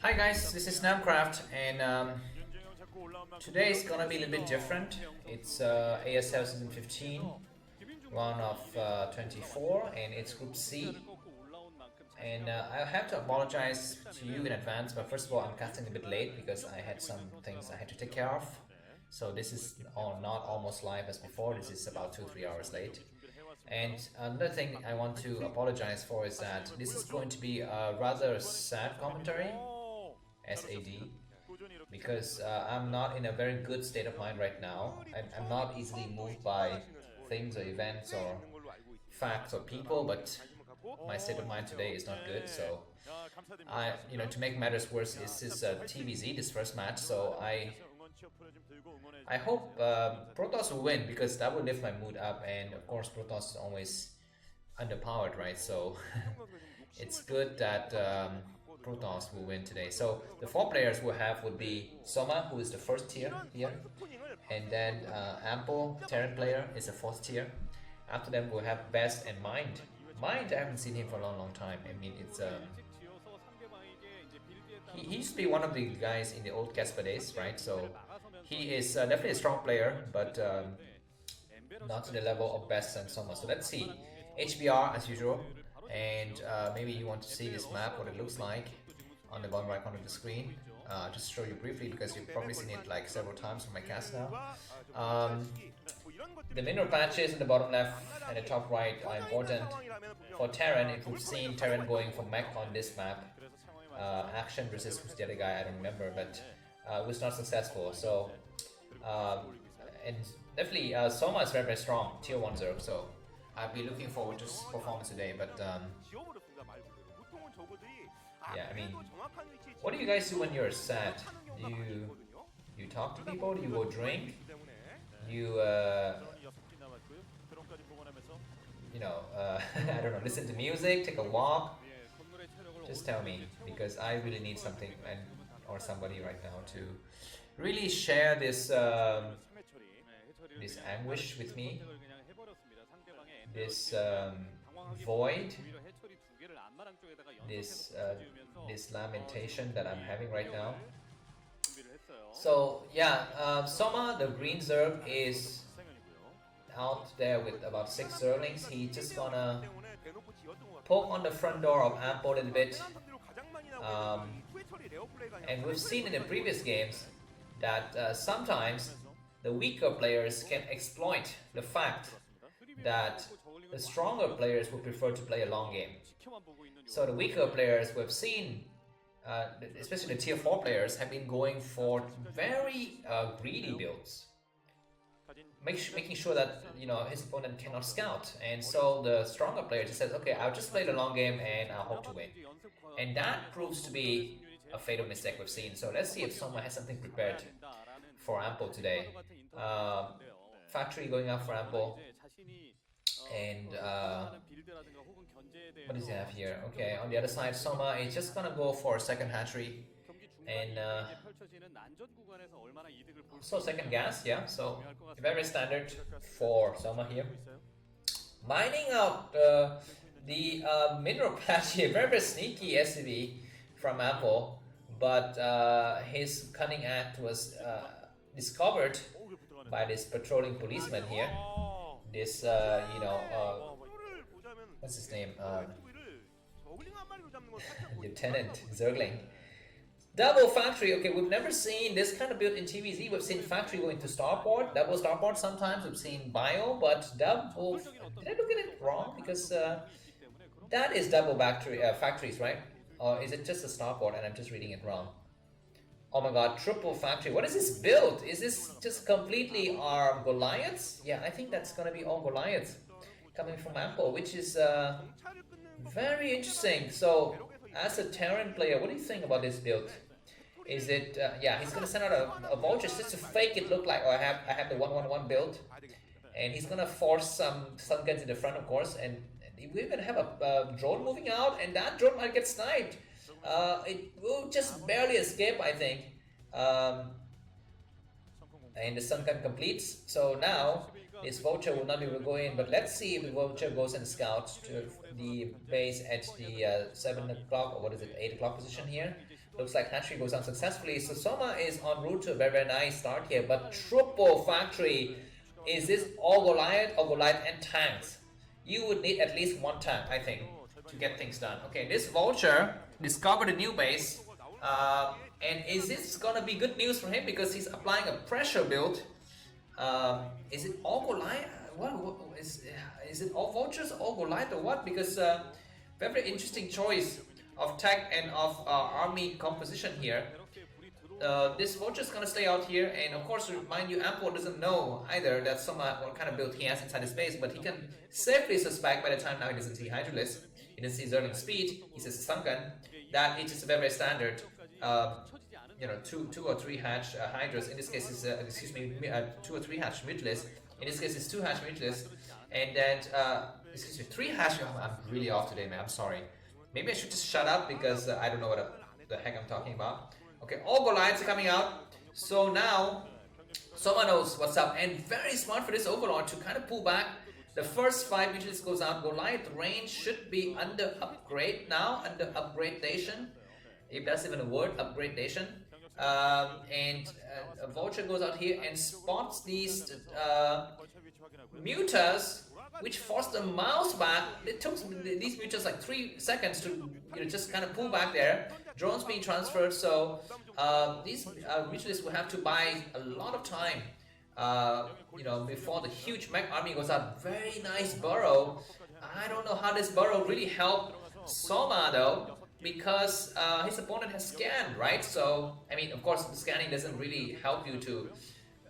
Hi guys, this is Starcraft, and today is gonna be a little bit different. It's ASL S15 Ro24, and it's Group C. And I have to apologize to you in advance, but first of all, I'm casting a bit late because I had some things I had to take care of. So this is not almost live as before. This is about 2-3 hours late. And another thing I want to apologize for is that this is going to be a rather sad commentary, SAD, because I'm not in a very good state of mind right now. I'm not easily moved by things or events or facts or people, but my state of mind today is not good. So to make matters worse, this is TVZ, this first match. So I hope Protoss will win because that will lift my mood up. And of course, Protoss is always underpowered, right? So it's good that Protoss will win today. So the 4 players we'll have would be Soma, who is the first tier here, and then Ample, Terran player, is the 4th tier. After them we'll have Best and Mind. Mind, I haven't seen him for a long time. I mean, it's he used to be one of the guys in the old Casper days, right? So he is definitely a strong player, but not to the level of Best and Soma. So let's see. HBR as usual, and maybe you want to see this map, what it looks like on the bottom right corner of the screen. Just show you briefly because you've probably seen it like several times from my cast now. The mineral patches in the bottom left and the top right are important. For Terran, if we've seen Terran going for mech on this map, Action versus who's the other guy, I don't remember, but was not successful. So, and definitely Soma is very strong, tier 1 Zerg, so I'll be looking forward to his performance today, but yeah, I mean, what do you guys do when you're sad? Do you talk to people? Do you go drink? You I don't know, listen to music, take a walk? Just tell me, because I really need something or somebody right now to really share this this anguish with me, this void, this lamentation that I'm having right now. So yeah, Soma, the green Zerg, is out there with about 6 Zerglings. He's just gonna poke on the front door of Ampo a little bit. And we've seen in the previous games that sometimes the weaker players can exploit the fact that the stronger players would prefer to play a long game. So the weaker players we've seen, especially the tier 4 players, have been going for very greedy builds, making sure that his opponent cannot scout. And so the stronger player just says, okay, I'll just play the long game and I'll hope to win. And that proves to be a fatal mistake we've seen. So let's see if Soma has something prepared for Ample today. Factory going up for Ample. And what does he have here? Okay, on the other side, Soma is just gonna go for a second hatchery. And so second gas, yeah, so very standard for Soma here. Mining out the mineral patch here, very sneaky SCV from Apple, but his cunning act was discovered by this patrolling policeman here. This, what's his name? Lieutenant Zergling. Double factory. Okay, we've never seen this kind of build in TVZ. We've seen factory going to starport, double starport sometimes. We've seen bio, but double. Did I look at it wrong? Because that is double factories, right? Or is it just a starport and I'm just reading it wrong? Oh my god, triple factory. What is this build? Is this just completely our Goliaths? Yeah, I think that's gonna be all Goliaths coming from Ample, which is very interesting. So, as a Terran player, what do you think about this build? Is it, yeah, he's gonna send out a vulture just to fake it look like, oh, I have the 1-1-1 build, and he's gonna force some guns in the front, of course, and we're gonna have a drone moving out, and that drone might get sniped. It will just barely escape, I think. And the sun gun completes. So now this vulture will not be able to go in, but let's see if the vulture goes and scouts to the base at the 7 o'clock, or what is it, 8 o'clock position here. Looks like hatchery goes on successfully, so Soma is en route to a very nice start here, but triple factory. Is this all Goliath or Goliath and tanks? You would need at least one tank, I think, to get things done. Okay, this vulture discovered a new base, and is this gonna be good news for him because he's applying a pressure build? Is it all Goliath? What is it all vultures, all Goliath, or what? Because very interesting choice of tech and of army composition here. This vulture is gonna stay out here, and of course, mind you, Ampo doesn't know either that what kind of build he has inside his base, but he can safely suspect by the time now he doesn't see Hydralisk, he doesn't see Zergling speed, he says Sunken, that it is a very standard, you know, two or three hatch Hydras. In this case, is 2 or 3 hatch Mutalisk. In this case, it's 2 hatch Mutalisk, and then 3 hatch. Oh, I'm really off today, man. I'm sorry. Maybe I should just shut up because I don't know what the heck I'm talking about. Okay, all Goliaths are coming out. So now, Soma knows what's up, and very smart for this Overlord to kind of pull back. The first 5 Mutalisk goes out. Goliath range should be under upgrade now, under upgradation, if that's even a word, upgradation. And a vulture goes out here and spots these mutas, which force the mouse back. It took these mutas like 3 seconds to just kind of pull back there. Drones being transferred, so these mutalists will have to buy a lot of time, before the huge mech army goes out. Very nice burrow. I don't know how this burrow really helped Soma though, because his opponent has scanned, right? So, I mean, of course, the scanning doesn't really help you to,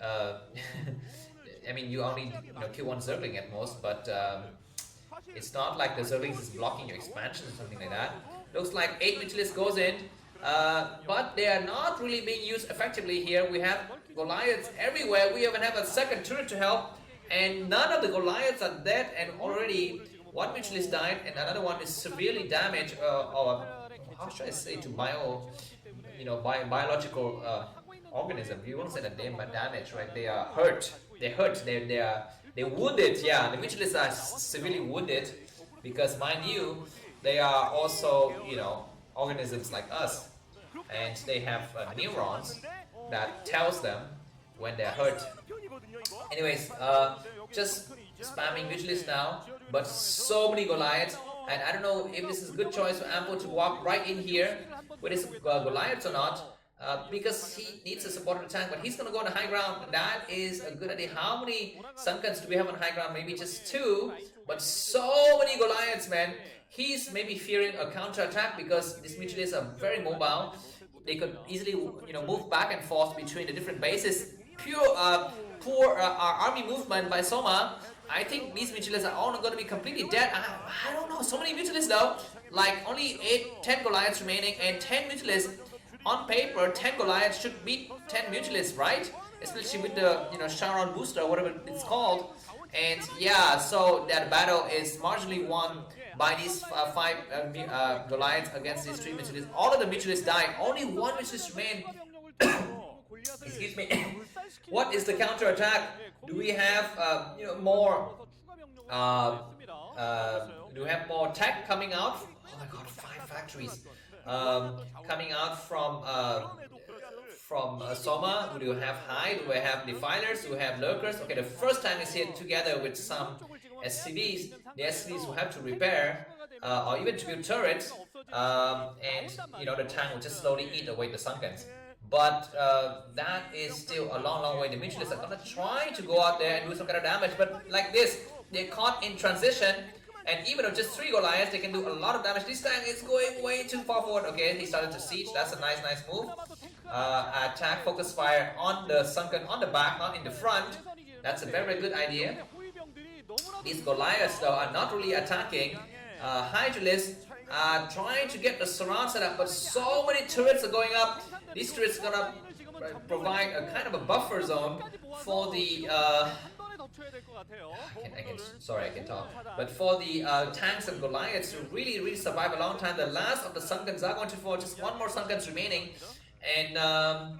I mean, you only kill 1 Zergling at most, but it's not like the Zerglings is blocking your expansion or something like that. Looks like 8 Mutalisk goes in, but they are not really being used effectively here. We have Goliaths everywhere. We even have a second turret to help, and none of the Goliaths are dead, and already 1 Mutualist died, and another one is severely damaged, or how should I say, to biological organism. You won't say that they are damaged, right? They are hurt. They're wounded. Yeah, the Mutualists are severely wounded because, mind you, they are also organisms like us, and they have neurons that tells them when they're hurt. Anyways, just spamming Vigilist now, but so many Goliaths, and I don't know if this is a good choice for Ampo to walk right in here with his Goliaths or not, because he needs a supported tank, but he's gonna go on the high ground. That is a good idea. How many Sunkens do we have on high ground? Maybe just 2, but so many Goliaths, man. He's maybe fearing a counter attack because these Mutualists are very mobile. They could easily move back and forth between the different bases. Poor army movement by Soma. I think these Mutualists are all going to be completely dead. I don't know, so many Mutualists though. Like only 10 Goliaths remaining, and 10 Mutualists. On paper, 10 Goliaths should beat 10 Mutualists, right? Especially with the Sharon booster, whatever it's called. And yeah, so that battle is marginally won by these 5 Goliaths against these 3 Mutualists. All of the Mutualists died. Only 1 Mutualist remained. Excuse me. What is the counter attack? Do we have more? Do we have more tech coming out? Oh my God, 5 factories coming out from Soma. Do we have High? Do we have Defilers? Do we have Lurkers? Okay, the first time is here together with some SCVs. The SCVs will have to repair or even to build turrets, and the tank will just slowly eat away the Sunkens. But that is still a long way. The Mutualists are gonna try to go out there and do some kind of damage, but like this, they're caught in transition. And even with just 3 Goliaths, they can do a lot of damage. This tank is going way too far forward. Okay, he started to siege. That's a nice move. Attack, focus fire on the Sunken, on the back, not in the front. That's a very good idea. These Goliaths, though, are not really attacking. Hydralists are trying to get the surround set up, but so many turrets are going up. These turrets are gonna provide a kind of a buffer zone for the I can talk. But for the tanks and Goliaths to really survive a long time, the last of the Sunkens are going to fall. Just 1 more Sunkens remaining, And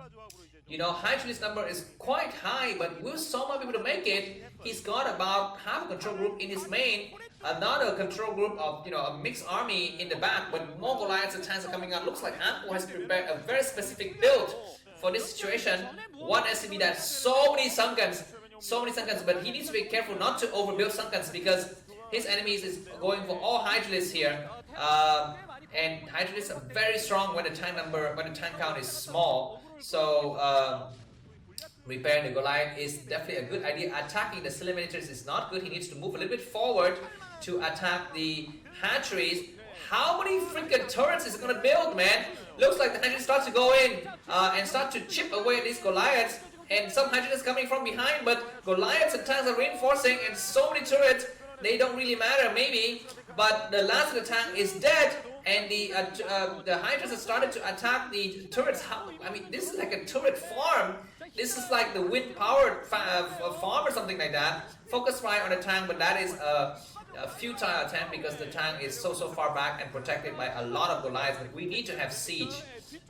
you know, Hydralis number is quite high, but will Soma be able to make it? He's got about half a control group in his main, another control group of, you know, a mixed army in the back, but more Goliaths and tanks are coming out. Looks like Ampo has prepared a very specific build for this situation. One SCB that so many Sunkens, but he needs to be careful not to overbuild Sunkens because his enemies is going for all Hydralis here. And Hydralis are very strong when the tank count is small. So repairing the Goliath is definitely a good idea. Attacking the Eliminators is not good. He needs to move a little bit forward to attack the hatcheries. How many freaking turrets is he gonna build, man? Looks like the hatcheries start to go in and start to chip away these Goliaths. And some hatcheries coming from behind, but Goliaths and tanks are reinforcing, and so many turrets, they don't really matter maybe. But the last of the tank is dead. And the Hydras have started to attack the turrets. I mean, this is like a turret farm. This is like the wind-powered farm or something like that. Focus fire on the tank, but that is a futile attempt because the tank is so far back and protected by a lot of Goliaths. But we need to have siege.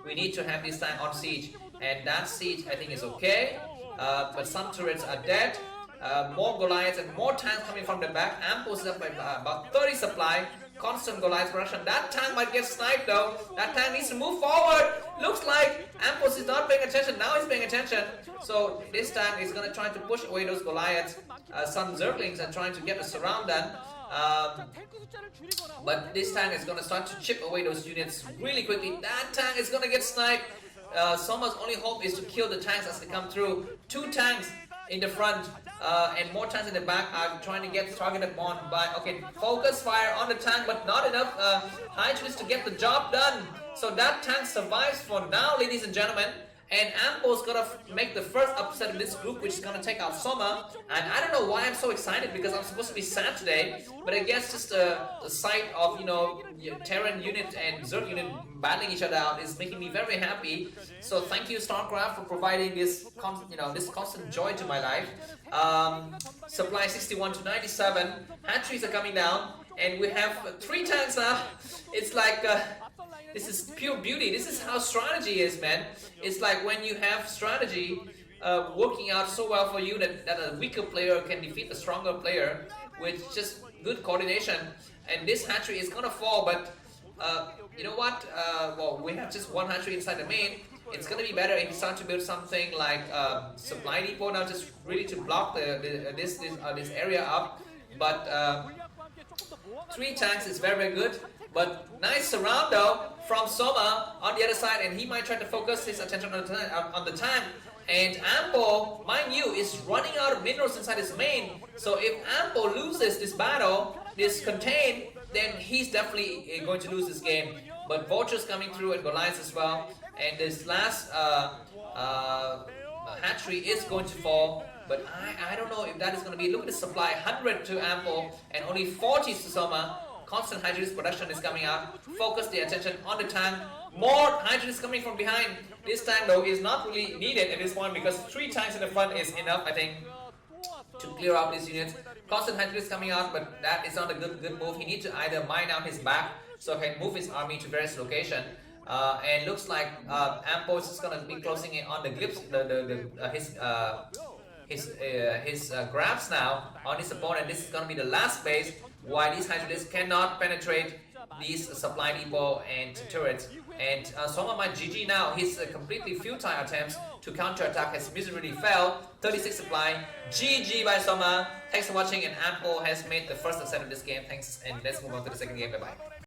We need to have this tank on siege, and that siege I think is okay. But some turrets are dead. More Goliaths and more tanks coming from the back. Ampo is up by about 30 supply. Constant Goliath production. That tank might get sniped though. That tank needs to move forward. Looks like Ampos is not paying attention. Now he's paying attention. So this tank is going to try to push away those Goliaths. Some Zerglings are trying to get a surround done. But this tank is going to start to chip away those units really quickly. That tank is going to get sniped. Soma's only hope is to kill the tanks as they come through. 2 tanks in the front and more tanks in the back are trying to get targeted on by, okay, focus fire on the tank, but not enough Hydralis to get the job done. So that tank survives for now, ladies and gentlemen. And Ampo's gonna make the first upset in this group, which is gonna take out Soma. And I don't know why I'm so excited, because I'm supposed to be sad today. But I guess just the sight of, you know, Terran unit and Zerg unit battling each other out is making me very happy. So thank you, Starcraft, for providing this, this constant joy to my life. Supply 61 to 97. Hatcheries are coming down, and we have 3 tanks now. It's like this is pure beauty. This is how strategy is, man. It's like when you have strategy working out so well for you that a weaker player can defeat a stronger player with just good coordination. And this hatchery is gonna fall, but you know what? Well, we have just 1 hatchery inside the main. It's gonna be better if you start to build something like supply depot now, just really to block this area up. But 3 tanks is very, very good. But nice surround though from Soma on the other side, and he might try to focus his attention on the tank. And Ampo, mind you, is running out of minerals inside his main. So if Ampo loses this battle, this contain, then he's definitely going to lose this game. But Vulture's coming through and Goliaths as well. And this last hatchery is going to fall. But I don't know if that is going to be. Look at the supply, 100 to Ampo and only 40 to Soma. Constant Hydralis production is coming out. Focus the attention on the tank. More Hydralis coming from behind. This tank though is not really needed at this point, because 3 tanks in the front is enough, I think, to clear out these units. Constant Hydralis coming out, but that is not a good move. He needs to either mine out his back so he can move his army to various locations. And looks like Ampos is gonna be closing in on the glips, his grabs now on his opponent. This is gonna be the last base. Why these Hydralis cannot penetrate these supply depot and turrets. And Soma might GG now. His completely futile attempts to counterattack has miserably failed. 36 supply. GG by Soma. Thanks for watching, and Ampo has made the first upset of this game. Thanks, and let's move on to the second game. Bye bye.